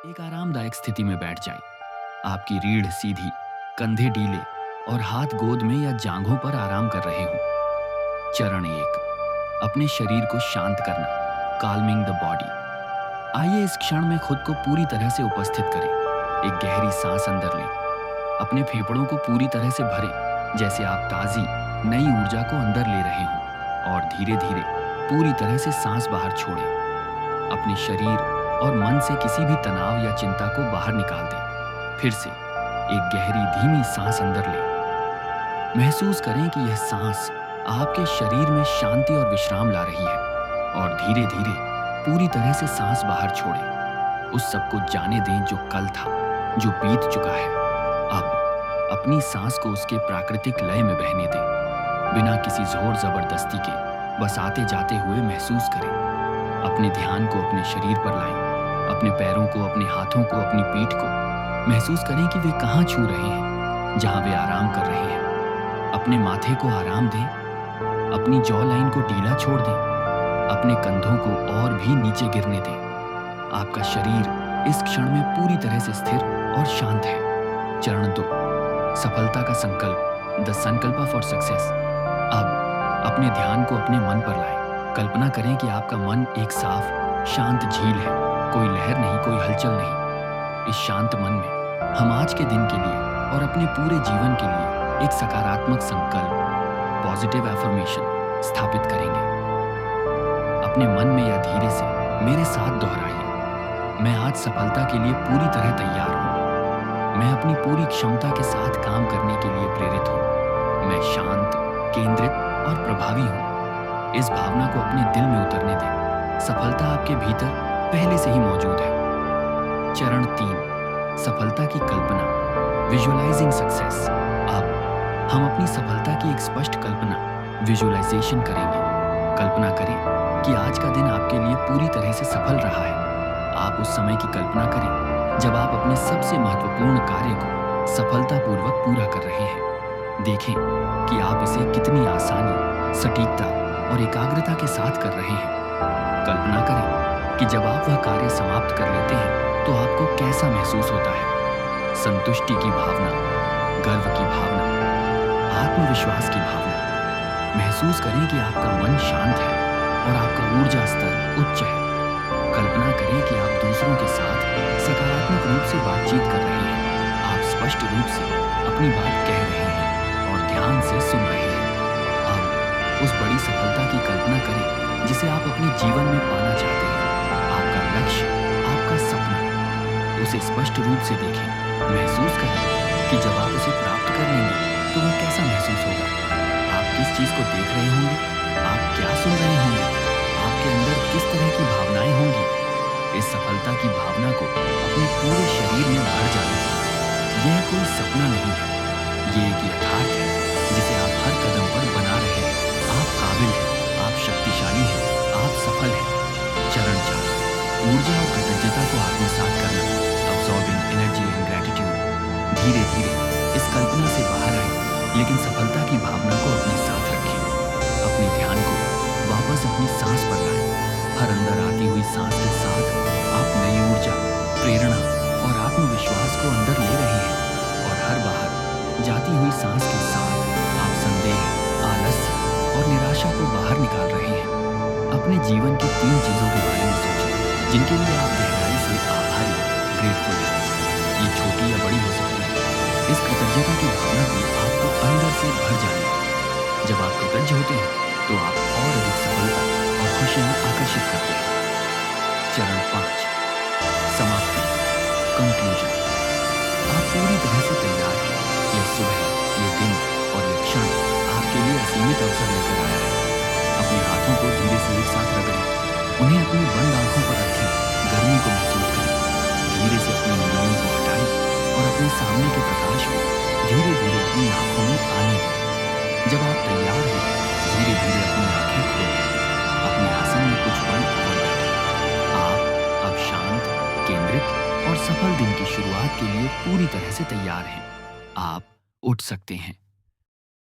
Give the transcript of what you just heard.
एक आरामदायक स्थिति में बैठ जाइए। आपकी रीढ़ सीधी, कंधे ढीले और हाथ गोद में या जांघों पर आराम कर रहे हों। चरण 1, अपने शरीर को शांत करना, काल्मिंग द बॉडी। आइए इस क्षण में खुद को पूरी तरह से उपस्थित करें। एक गहरी सांस अंदर लें, अपने फेफड़ों को पूरी तरह से भरें जैसे आप ताज़ी नई ऊर्जा को अंदर ले रहे हों, और धीरे धीरे पूरी तरह से सांस बाहर छोड़ें। अपने शरीर और मन से किसी भी तनाव या चिंता को बाहर निकाल दें। फिर से एक गहरी धीमी सांस अंदर लें। महसूस करें कि यह सांस आपके शरीर में शांति और विश्राम ला रही है, और धीरे धीरे पूरी तरह से सांस बाहर छोड़ें। उस सब को जाने दें जो कल था, जो बीत चुका है। अब अपनी सांस को उसके प्राकृतिक लय में बहने दें, बिना किसी जोर जबरदस्ती के। बस आते जाते हुए महसूस करें। अपने ध्यान को अपने शरीर पर लाएं, अपने पैरों को, अपने हाथों को, अपनी पीठ को। महसूस करें कि वे कहाँ छू रहे हैं, जहाँ वे आराम कर रहे हैं। अपने माथे को आराम दें, अपनी जॉ लाइन को ढीला छोड़ दें, अपने कंधों को और भी नीचे गिरने दें। आपका शरीर इस क्षण में पूरी तरह से स्थिर और शांत है। चरण 2, सफलता का संकल्प, द संकल्प फॉर सक्सेस। अब अपने ध्यान को अपने मन पर लाएं। कल्पना करें कि आपका मन एक साफ, शांत झील है। कोई लहर नहीं, कोई हलचल नहीं। इस शांत मन में हम आज के दिन के लिए और अपने पूरे जीवन के लिए एक सकारात्मक संकल्प, पॉजिटिव एफर्मेशन स्थापित करेंगे। अपने मन में या धीरे से मेरे साथ दोहराइए। मैं आज सफलता के लिए पूरी तरह तैयार हूँ। मैं अपनी पूरी क्षमता के साथ काम करने के लिए प्रेरित हूँ। मैं शांत, केंद्रित और प्रभावी हूँ। इस भावना को अपने दिल में उतरने दें। सफलता आपके भीतर पहले से ही मौजूद है। चरण 3, सफलता की कल्पना, विजुअलाइजिंग सक्सेस। अब हम अपनी सफलता की एक स्पष्ट कल्पना, विजुअलाइजेशन करेंगे। कल्पना करें कि आज का दिन आपके लिए पूरी तरह से सफल रहा है। आप उस समय की कल्पना करें जब आप अपने सबसे महत्वपूर्ण कार्य को सफलतापूर्वक पूरा कर रहे हैं। देखें कि आप इसे कितनी आसानी, सटीकता और एकाग्रता के साथ कर रहे हैं। कल्पना करें कि जब आप वह कार्य समाप्त कर लेते हैं तो आपको कैसा महसूस होता है। संतुष्टि की भावना, गर्व की भावना, आत्मविश्वास की भावना। महसूस करें कि आपका मन शांत है और आपका ऊर्जा स्तर उच्च है। कल्पना करें कि आप दूसरों के साथ सकारात्मक रूप से बातचीत कर रहे हैं। आप स्पष्ट रूप से अपनी बात कह रहे हैं और ध्यान से सुन रहे हैं। अब उस बड़ी सफलता की कल्पना करें जिसे आप अपने जीवन में पाना चाहते हैं। आपका लक्ष्य, आपका सपना, उसे स्पष्ट रूप से देखें। महसूस करें कि जब आप उसे प्राप्त कर लेंगे तो वह कैसा महसूस होगा। आप किस चीज़ को देख रहे होंगे, आप क्या सुन रहे होंगे, आपके अंदर किस तरह की भावनाएं होंगी। इस सफलता की भावना को अपने पूरे शरीर में भर जाने दें। यह कोई सपना नहीं है, ये एक यथार्थ है जिसे आप हर कदम पर बना रहे हैं। आप काबिल हैं, आप शक्तिशाली हैं, आप सफल हैं। चरण 4, ऊर्जा और कृतज्ञता को आत्मसात करना, अब्सॉर्बिंग एनर्जी एंड ग्रेटिट्यूड। धीरे धीरे इस कल्पना से बाहर आएं, लेकिन सफलता की भावना को अपने साथ रखें। अपने ध्यान को वापस अपनी सांस पर लाएं। हर अंदर आती हुई सांस के साथ आप नई ऊर्जा, प्रेरणा और आत्मविश्वास को अंदर ले रहे हैं, और हर बाहर जाती हुई सांस के साथ आप संदेह, आलस्य और निराशा को बाहर निकाल रहे हैं। अपने जीवन की 3 चीजों के बारे में सोचें जिनके लिए आप गहराई से आभारी, ग्रेटफुल हैं। ये छोटी या बड़ी हो सकती है। इस कृतज्ञता की भावना भी आपको अंदर से भर जाएगी। जब आप कृतज्ञ होते हैं तो आप और अधिक सफलता और खुशियां आकर्षित करते हैं। चरण 5, समाप्ति, कंक्लूजन। आप पूरी तरह से तैयार हैं। यह सुबह, ये दिन और ये क्षण आपके लिए असीमित अवसर लेकर आया है। अपने हाथों को धीरे से एक साथ रगड़ें, उन्हें अपनी बंद आंखों पर रखें, गर्मी को महसूस करें। धीरे से अपनी उंगलियों को हटाएं और अपने सामने के प्रकाश को धीरे धीरे अपनी आंखों में आने दें। जब आप तैयार हो, धीरे धीरे अपनी आंखें खोलें। अपने आसन में कुछ पल और बैठें। आप अब शांत, केंद्रित और सफल दिन की शुरुआत के लिए पूरी तरह से तैयार हैं। आप उठ सकते हैं।